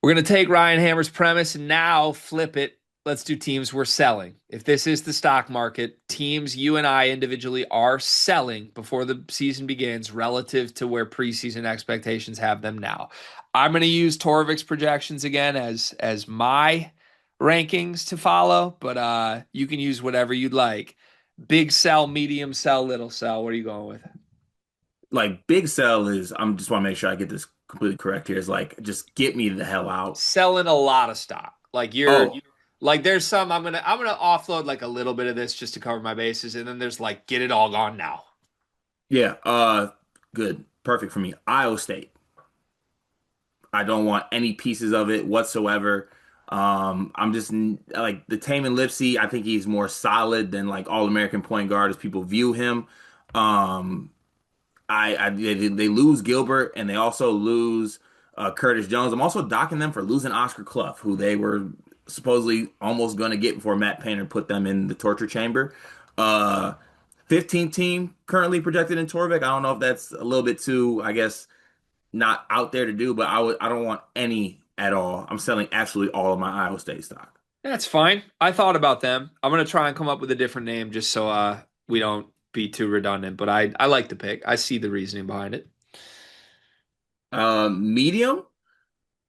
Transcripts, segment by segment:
We're going to take Ryan Hammer's premise and now flip it. Let's do teams we're selling. If this is the stock market, teams you and I individually are selling before the season begins relative to where preseason expectations have them now. I'm going to use Torvik's projections again as my rankings to follow, but you can use whatever you'd like. Big sell, medium sell, little sell. What are you going with? Like big sell is I'm just want to make sure I get this completely correct here. Is like just get me the hell out. Selling a lot of stock. Like you're Oh, like there's some I'm gonna offload like a little bit of this just to cover my bases, and then there's like get it all gone now. yeah. Good. Perfect for me. Iowa State. I don't want any pieces of it whatsoever. I'm just like the Taman Lipsey. I think he's more solid than like All-American point guard as people view him. Um, they lose Gilbert and they also lose Curtis Jones. I'm also docking them for losing Oscar Clough, who they were supposedly almost going to get before Matt Painter put them in the torture chamber. Uh, 15 team currently projected in Torvik. I don't know if that's a little bit too, I guess, not out there to do, but I don't want any at all. I'm selling absolutely all of my Iowa State stock. That's fine. I thought about them. I'm gonna try and come up with a different name just so we don't be too redundant, but I like the pick. I see the reasoning behind it. Medium,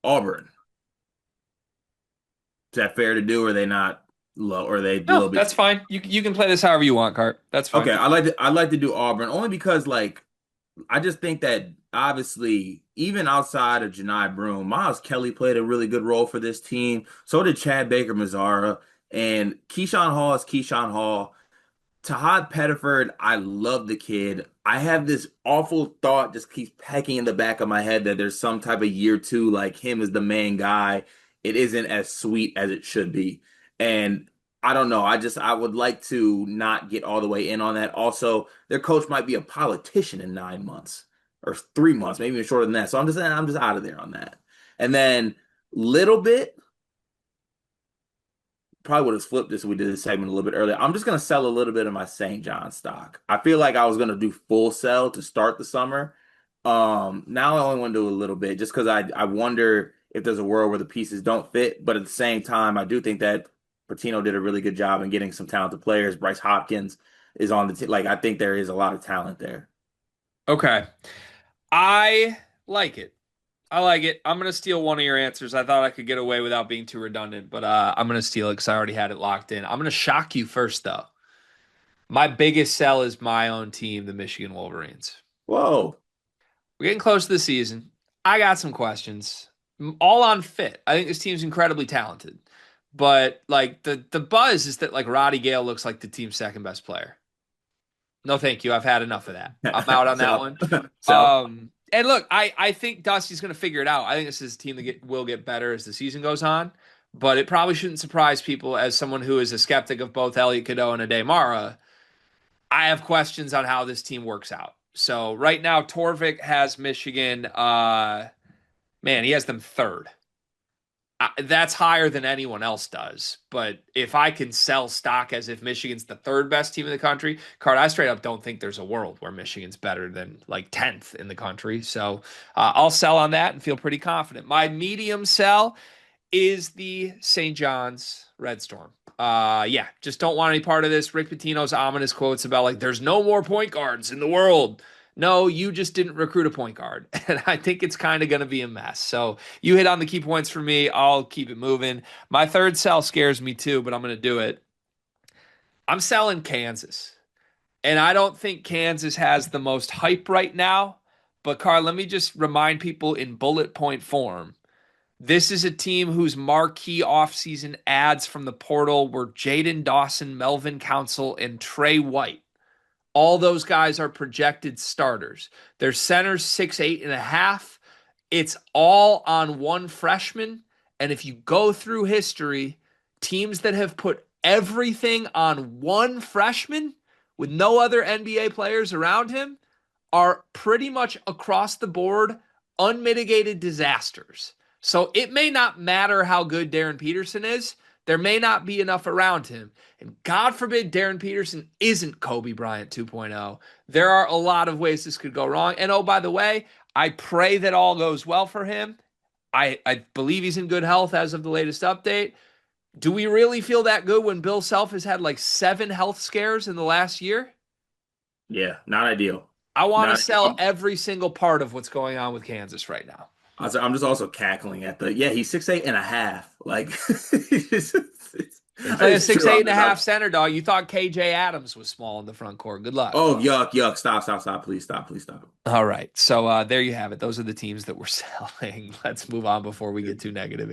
Auburn. Is that fair to do? Or are they not low? Or are they a No, little bit? that's fine. You can play this however you want, Cart. That's fine. Okay, I like to do Auburn only because like I just think that obviously even outside of Janai Broome, Miles Kelly played a really good role for this team. So did Chad Baker Mazara and Keyshawn Hall is Keyshawn Hall. Tahad Pettiford, I love the kid. I have this awful thought just keeps pecking in the back of my head that there's some type of year two, like him as the main guy. It isn't as sweet as it should be. And I don't know. I would like to not get all the way in on that. Also, their coach might be a politician in 9 months or 3 months, maybe even shorter than that. So I'm just out of there on that. And then little bit probably would have flipped this if we did this segment a little bit earlier. I'm just gonna sell a little bit of my St. John stock. I feel like I was gonna do full sell to start the summer. Now I only want to do a little bit just because I wonder if there's a world where the pieces don't fit. But at the same time, I do think that Patino did a really good job in getting some talented players. Bryce Hopkins is on the team. Like I think there is a lot of talent there. Okay. I like it. I like it. I'm gonna steal one of your answers. I thought I could get away without being too redundant, but I'm gonna steal it because I already had it locked in. I'm gonna shock you first, though. My biggest sell is my own team, the Michigan Wolverines. Whoa. We're getting close to the season. I got some questions, all on fit. I think this team's incredibly talented, but like the buzz is that like Roddy Gale looks like the team's second best player. No, thank you. I've had enough of that. I'm out on that So one. so And look, I think Dusty's going to figure it out. I think this is a team that will get better as the season goes on, but it probably shouldn't surprise people as someone who is a skeptic of both Elliot Cadeau and Ade Mara. I have questions on how this team works out. So right now, Torvik has Michigan. Man, he has them third. That's higher than anyone else does. But if I can sell stock as if Michigan's the third best team in the country, Card, I straight up don't think there's a world where Michigan's better than like 10th in the country. So I'll sell on that and feel pretty confident. My medium sell is the St. John's Red Storm. Yeah, just don't want any part of this. Rick Pitino's ominous quotes about like there's no more point guards in the world. No, you just didn't recruit a point guard. And I think it's kind of going to be a mess. So you hit on the key points for me. I'll keep it moving. My third sell scares me too, but I'm going to do it. I'm selling Kansas. And I don't think Kansas has the most hype right now. But Carl, let me just remind people in bullet point form. This is a team whose marquee offseason ads from the portal were Jaden Dawson, Melvin Council, and Trey White. All those guys are projected starters. Their center's 6'8.5". It's all on one freshman. And if you go through history, teams that have put everything on one freshman with no other NBA players around him are pretty much across the board unmitigated disasters. So it may not matter how good Darren Peterson is. There may not be enough around him. And God forbid Darren Peterson isn't Kobe Bryant 2.0. There are a lot of ways this could go wrong. And oh, by the way, I pray that all goes well for him. I believe he's in good health as of the latest update. Do we really feel that good when Bill Self has had like 7 health scares in the last year? Yeah, not ideal. I want to Not. sell every single part of what's going on with Kansas right now. I'm just also cackling at the, yeah, he's 6'8.5". Like, They I play a just six chew eight on and a this. half center dog. You thought KJ Adams was small in the front court. Good luck. Oh, yuck, yuck. Stop. Please stop. Please stop. All right. So there you have it. Those are the teams that we're selling. Let's move on before we get too negative again.